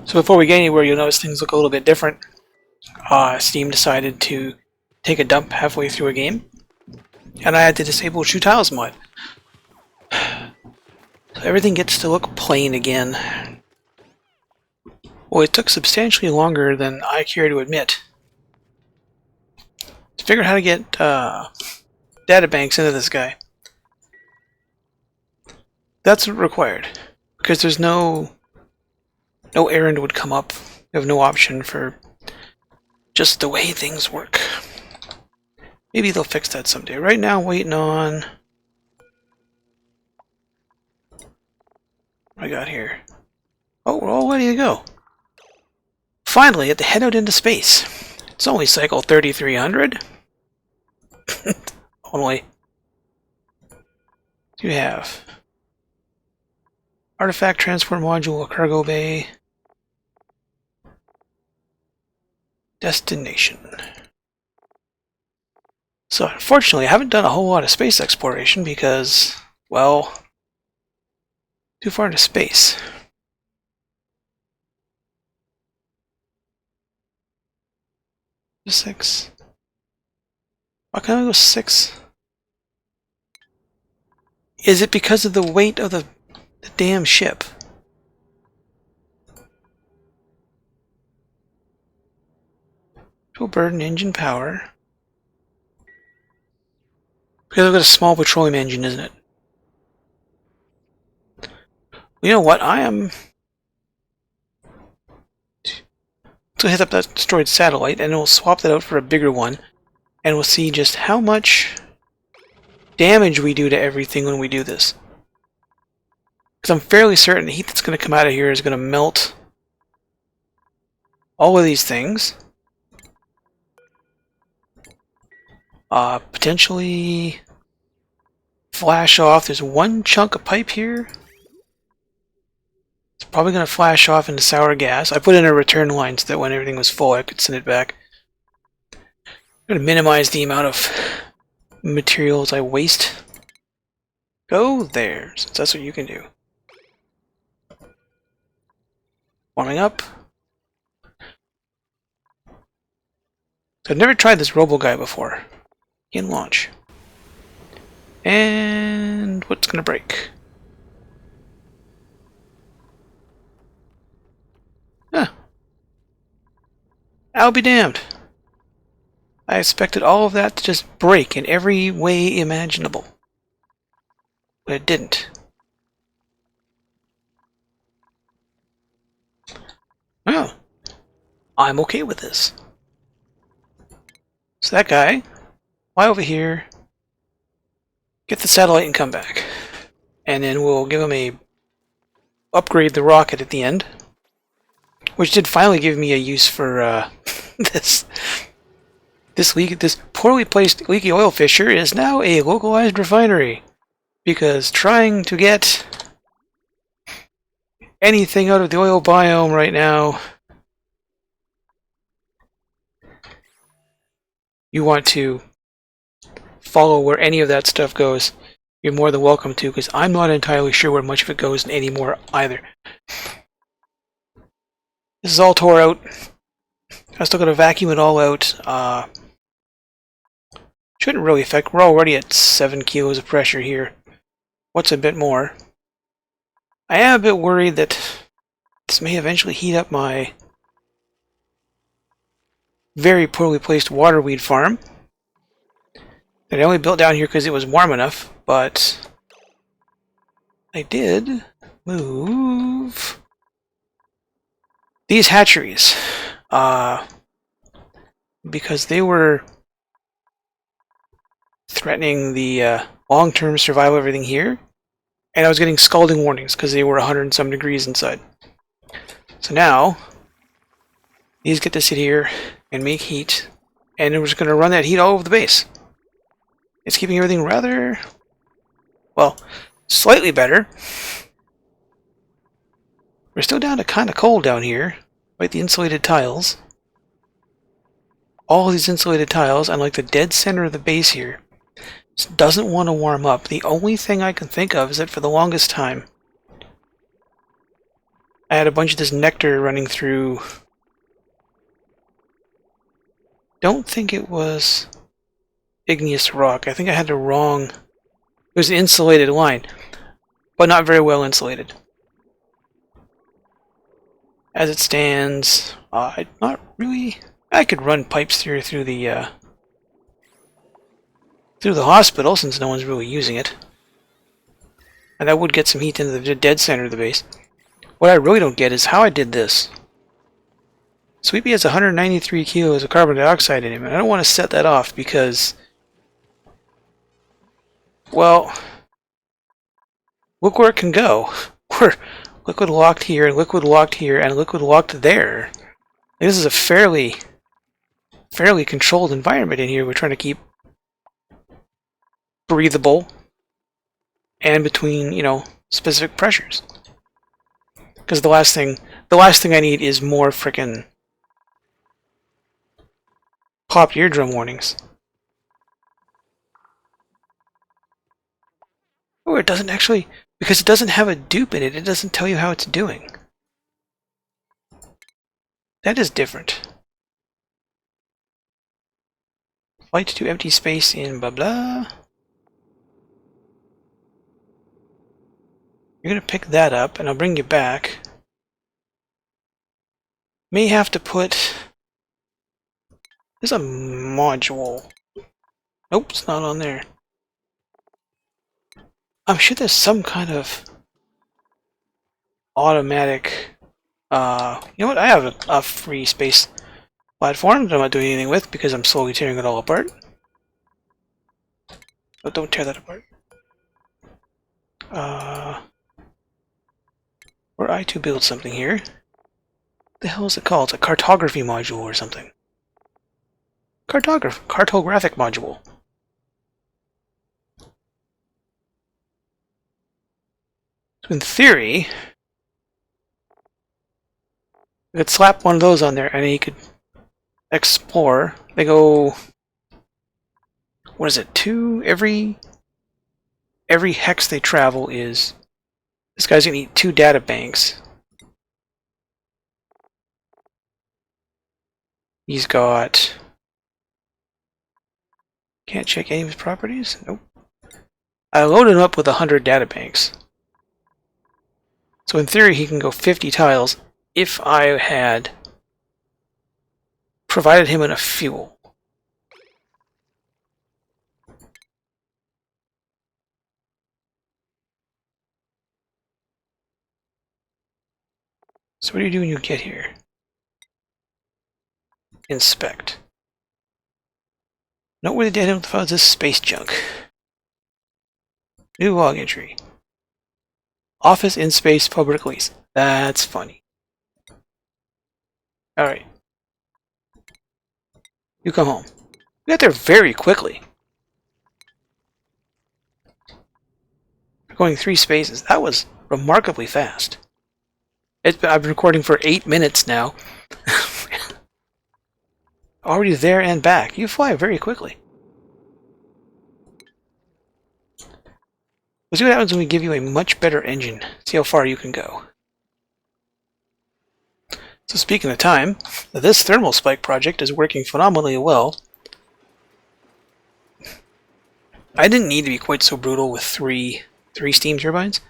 So before we get anywhere, you'll notice things look a little bit different. Steam decided to take a dump halfway through a game, and I had to disable Shoe Tiles mod. So everything gets to look plain again. Well, it took substantially longer than I care to admit to figure out how to get databanks into this guy. That's required, because there's no errand would come up. You have no option for just the way things work. Maybe they'll fix that someday. Right now, I'm waiting on... What I got here? Oh, we're all ready to go. Finally, get to head out into space. It's only cycle 3300. Only. You have artifact transport module, a cargo bay, destination. So unfortunately, I haven't done a whole lot of space exploration because, well, too far into space. Six. Why can't I go 6? Is it because of the weight of the damn ship? Fuel burden, engine power. Because I've got a small petroleum engine, isn't it? You know what? I am... So hit up that destroyed satellite, and we'll swap that out for a bigger one, and we'll see just how much damage we do to everything when we do this. Because I'm fairly certain the heat that's going to come out of here is going to melt all of these things. Potentially flash off. There's one chunk of pipe here. It's probably going to flash off into sour gas. I put in a return line so that when everything was full I could send it back. I'm going to minimize the amount of materials I waste. Go there, since that's what you can do. Warming up. I've never tried this robo guy before. In launch. And what's going to break? Huh. I'll be damned. I expected all of that to just break in every way imaginable. But it didn't. Well, I'm okay with this. So that guy, fly over here, get the satellite and come back. And then we'll give him a... upgrade the rocket at the end. Which did finally give me a use for this poorly placed leaky oil fissure is now a localized refinery. Because trying to get anything out of the oil biome right now, you want to follow where any of that stuff goes, you're more than welcome to, because I'm not entirely sure where much of it goes anymore either. This is all tore out. I still got to vacuum it all out. Shouldn't really affect. We're already at 7 kilos of pressure here. What's a bit more? I am a bit worried that this may eventually heat up my very poorly placed waterweed farm that I only built down here because it was warm enough, but I did move these hatcheries because they were threatening the long-term survival of everything here, and I was getting scalding warnings because they were 100 and some degrees inside. So now these get to sit here and make heat, and we're just going to run that heat all over the base. It's keeping everything rather, well, slightly better. We're still down to kind of cold down here, like the insulated tiles. All these insulated tiles, and like the dead center of the base here, doesn't want to warm up. The only thing I can think of is that for the longest time, I had a bunch of this nectar running through. Don't think it was igneous rock. I think I had the wrong. It was an insulated line, but not very well insulated. As it stands, not really. I could run pipes through the hospital since no one's really using it, and that would get some heat into the dead center of the base. What I really don't get is how I did this. Sweepy has 193 kilos of carbon dioxide in him, and I don't want to set that off because, well, look where it can go. We're liquid locked here, and liquid locked here, and liquid locked there. This is a fairly controlled environment in here. We're trying to keep breathable and between, specific pressures. Because the last thing I need is more frickin' popped eardrum warnings. Oh, it doesn't actually, because it doesn't have a dupe in it, it doesn't tell you how it's doing. That is different. Flight to empty space in blah blah. You're gonna pick that up, and I'll bring you back. May have to put. There's a module. Nope, it's not on there. I'm sure there's some kind of automatic. You know what? I have a free space platform that I'm not doing anything with because I'm slowly tearing it all apart. But don't tear that apart. Were I to build something here, what the hell is it called? It's a cartography module or something. Cartographic module. So in theory, we could slap one of those on there and he could explore. They go, what is it, 2? Every hex they travel is, this guy's gonna need 2 data banks. He's got, can't check any of his properties? Nope. I loaded him up with 100 data banks. So in theory he can go 50 tiles if I had provided him enough fuel. So what do you do when you get here? Inspect. Noteworthy data files this space junk. New log entry. Office in space public lease. That's funny. Alright. You come home. We got there very quickly. Going 3 spaces. That was remarkably fast. I've been recording for 8 minutes now. Already there and back. You fly very quickly. We'll see what happens when we give you a much better engine. See how far you can go. So speaking of time, this thermal spike project is working phenomenally well. I didn't need to be quite so brutal with three steam turbines.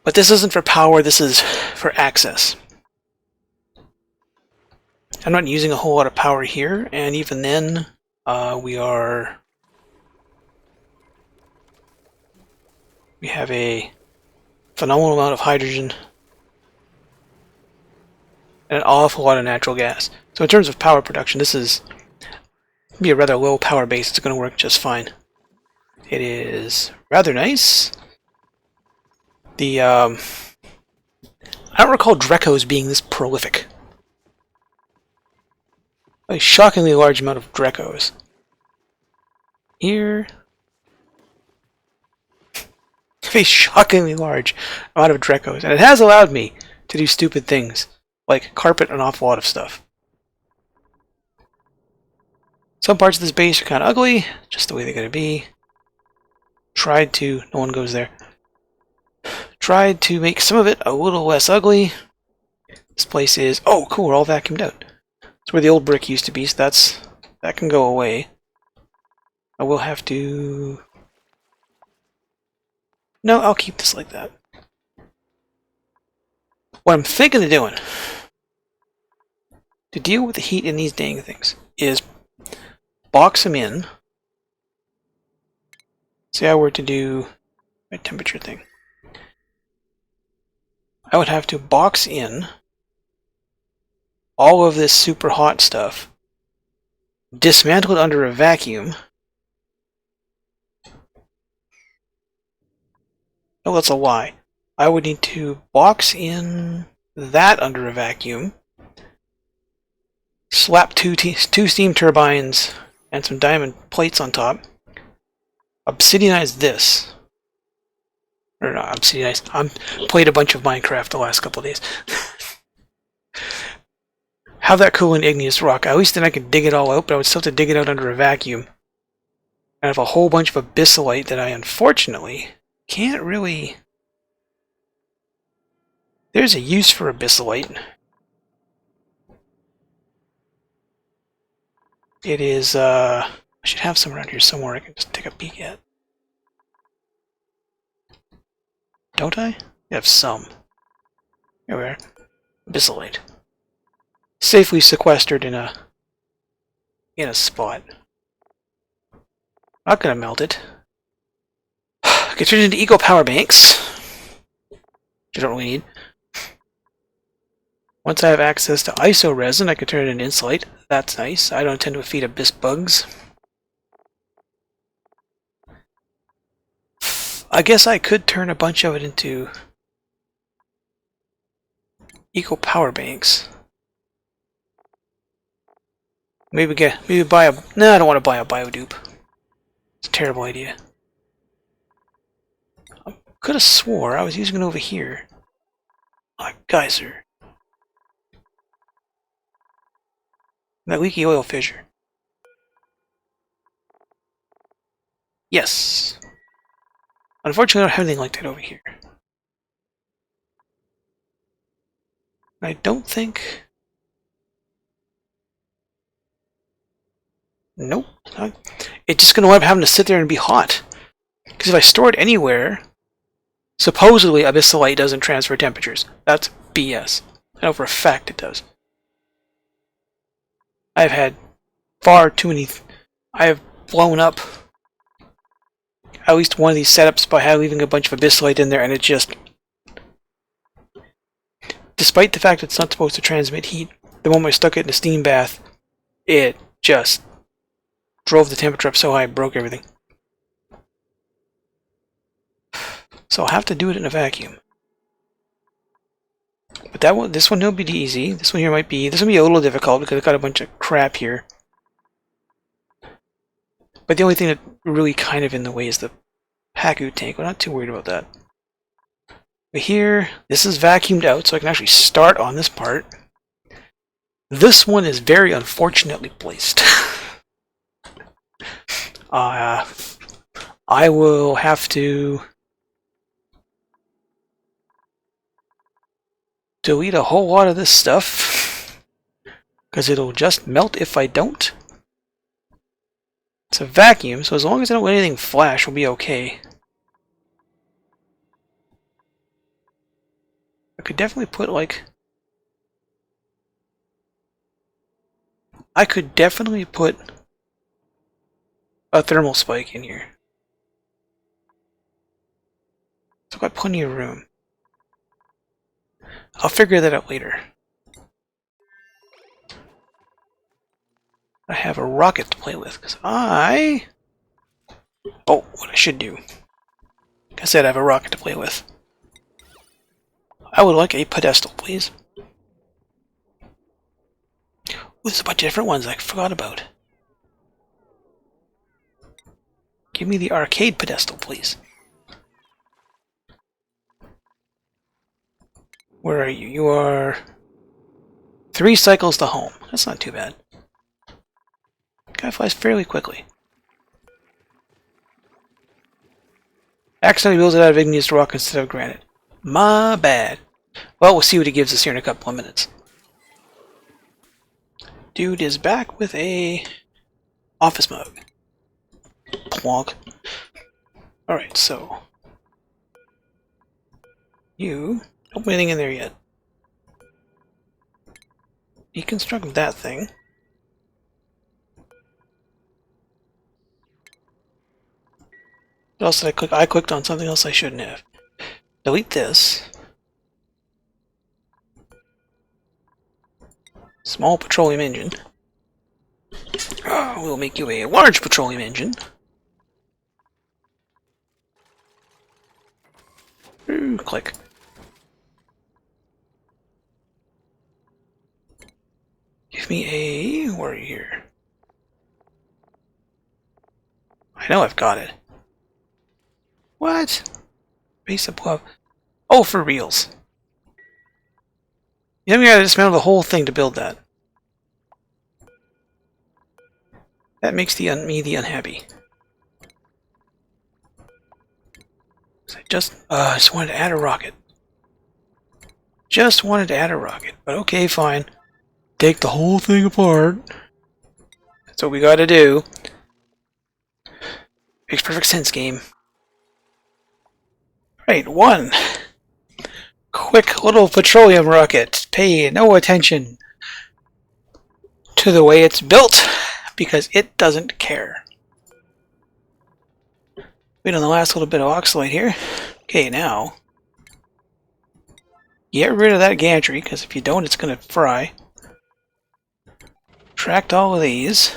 But this isn't for power, this is for access. I'm not using a whole lot of power here, and even then, we have a phenomenal amount of hydrogen and an awful lot of natural gas. So in terms of power production, this is be a rather low power base. It's going to work just fine. It is rather nice. I don't recall Drecos being this prolific. A shockingly large amount of Drecos. Here. A shockingly large amount of Drecos. And it has allowed me to do stupid things, like carpet an awful lot of stuff. Some parts of this base are kind of ugly, just the way they're going to be. No one goes there. tried to make some of it a little less ugly. This place is... Oh, cool, we're all vacuumed out. That's where the old brick used to be, so that can go away. I will have to... No, I'll keep this like that. What I'm thinking of doing to deal with the heat in these dang things is box them in. Say I were to do my temperature thing. I would have to box in all of this super hot stuff, dismantle it under a vacuum. No, that's a lie. I would need to box in that under a vacuum, slap two steam turbines and some diamond plates on top, obsidianize this. Or not obsidianize. I've played a bunch of Minecraft the last couple of days. Have that cool and igneous rock. At least then I could dig it all out, but I would still have to dig it out under a vacuum. I have a whole bunch of abyssallite that I unfortunately can't really... There's a use for abyssallite. It is, I should have some around here somewhere I can just take a peek at. Don't I? I have some. Here we are. Abyssallite. Safely sequestered in a spot. Not gonna melt it. I can turn it into eco power banks. Which I don't really need. Once I have access to iso resin, I can turn it into insulate. That's nice. I don't intend to feed abyss bugs. I guess I could turn a bunch of it into eco power banks. Maybe buy a... No, I don't want to buy a biodupe. It's a terrible idea. I could have swore I was using it over here. Oh, geyser. That leaky oil fissure. Yes. Unfortunately, I don't have anything like that over here. I don't think... Nope. It's just going to wind up having to sit there and be hot. Because if I store it anywhere, supposedly abyssallite doesn't transfer temperatures. That's BS. I know for a fact it does. I've had far too many... I have blown up at least one of these setups by leaving a bunch of abyssallite in there, and it just... Despite the fact it's not supposed to transmit heat, the moment I stuck it in a steam bath, it just drove the temperature up so high it broke everything. So I'll have to do it in a vacuum. But that one, this one will be easy. This one here might be... This will be a little difficult because I've got a bunch of crap here. But the only thing that really kind of in the way is the Haku tank. I'm not too worried about that. But here, this is vacuumed out, so I can actually start on this part. This one is very unfortunately placed. I will have to delete a whole lot of this stuff, because it'll just melt if I don't. It's a vacuum, so as long as I don't let anything flash, we'll be okay. I could definitely put, like... I could definitely put a thermal spike in here. So I've got plenty of room. I'll figure that out later. I have a rocket to play with, because I... Oh, what I should do. Like I said, I have a rocket to play with. I would like a pedestal, please. Ooh, there's a bunch of different ones I forgot about. Give me the arcade pedestal, please. Where are you? You are 3 cycles to home. That's not too bad. Guy flies fairly quickly. Accidentally builds it out of igneous rock instead of granite. My bad. Well, we'll see what he gives us here in a couple of minutes. Dude is back with a office mug. Plonk. Alright, so you don't put anything in there yet. Deconstruct that thing. What else did I click? I clicked on something else I shouldn't have. Delete this. Small petroleum engine. We'll make you a large petroleum engine. Ooh, click. Give me a... Where are you here? I know I've got it. What? Base above. Oh, for reals. You haven't got to dismantle the whole thing to build that. That makes me the unhappy. I just wanted to add a rocket. Just wanted to add a rocket, but okay, fine. Take the whole thing apart. That's what we gotta do. Makes perfect sense, game. Right, one. Quick little petroleum rocket. Pay no attention to the way it's built, because it doesn't care. Wait on the last little bit of oxalate here. Okay, now get rid of that gantry, because if you don't, it's going to fry. Tract all of these.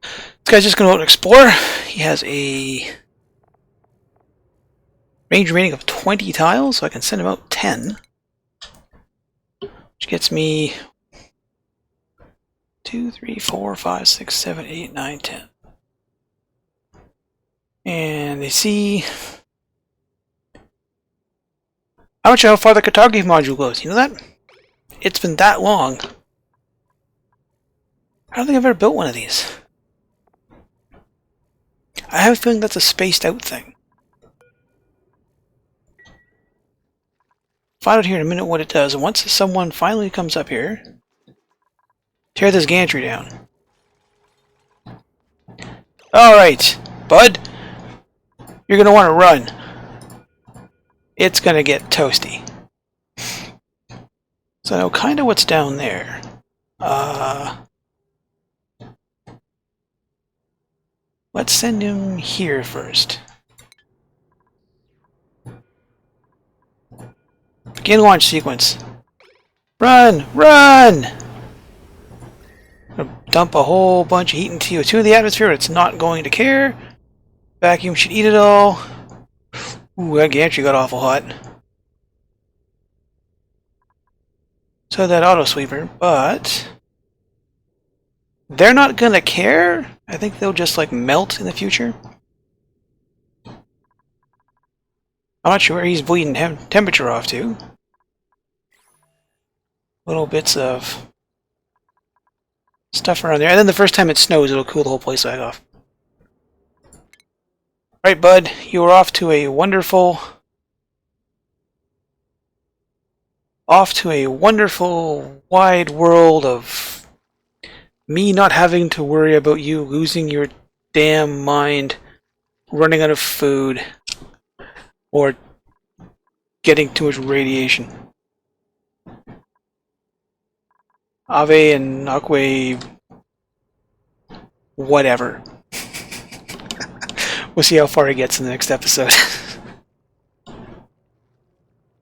This guy's just going to go and explore. He has a range remaining of 20 tiles, so I can send him out 10. Which gets me 2, 3, 4, 5, 6, 7, 8, 9, 10. And they see how far the cartography module goes. You know that? It's been that long. I don't think I've ever built one of these. I have a feeling that's a spaced out thing. Find out here in a minute what it does. And once someone finally comes up here, tear this gantry down. Alright, bud. You're going to want to run. It's going to get toasty. So I know kind of what's down there. Let's send him here first. Begin launch sequence. Run! Run! Dump a whole bunch of heat and CO2 in the atmosphere. It's not going to care. Vacuum should eat it all. Ooh, that gantry got awful hot. So that auto sweeper, but they're not gonna care. I think they'll just like melt in the future. I'm not sure where he's bleeding temperature off to. Little bits of stuff around there. And then the first time it snows, it'll cool the whole place back off. Right, bud, you are off to a wonderful wide world of me not having to worry about you losing your damn mind, running out of food, or getting too much radiation. Ave and Aquae, whatever. We'll see how far he gets in the next episode.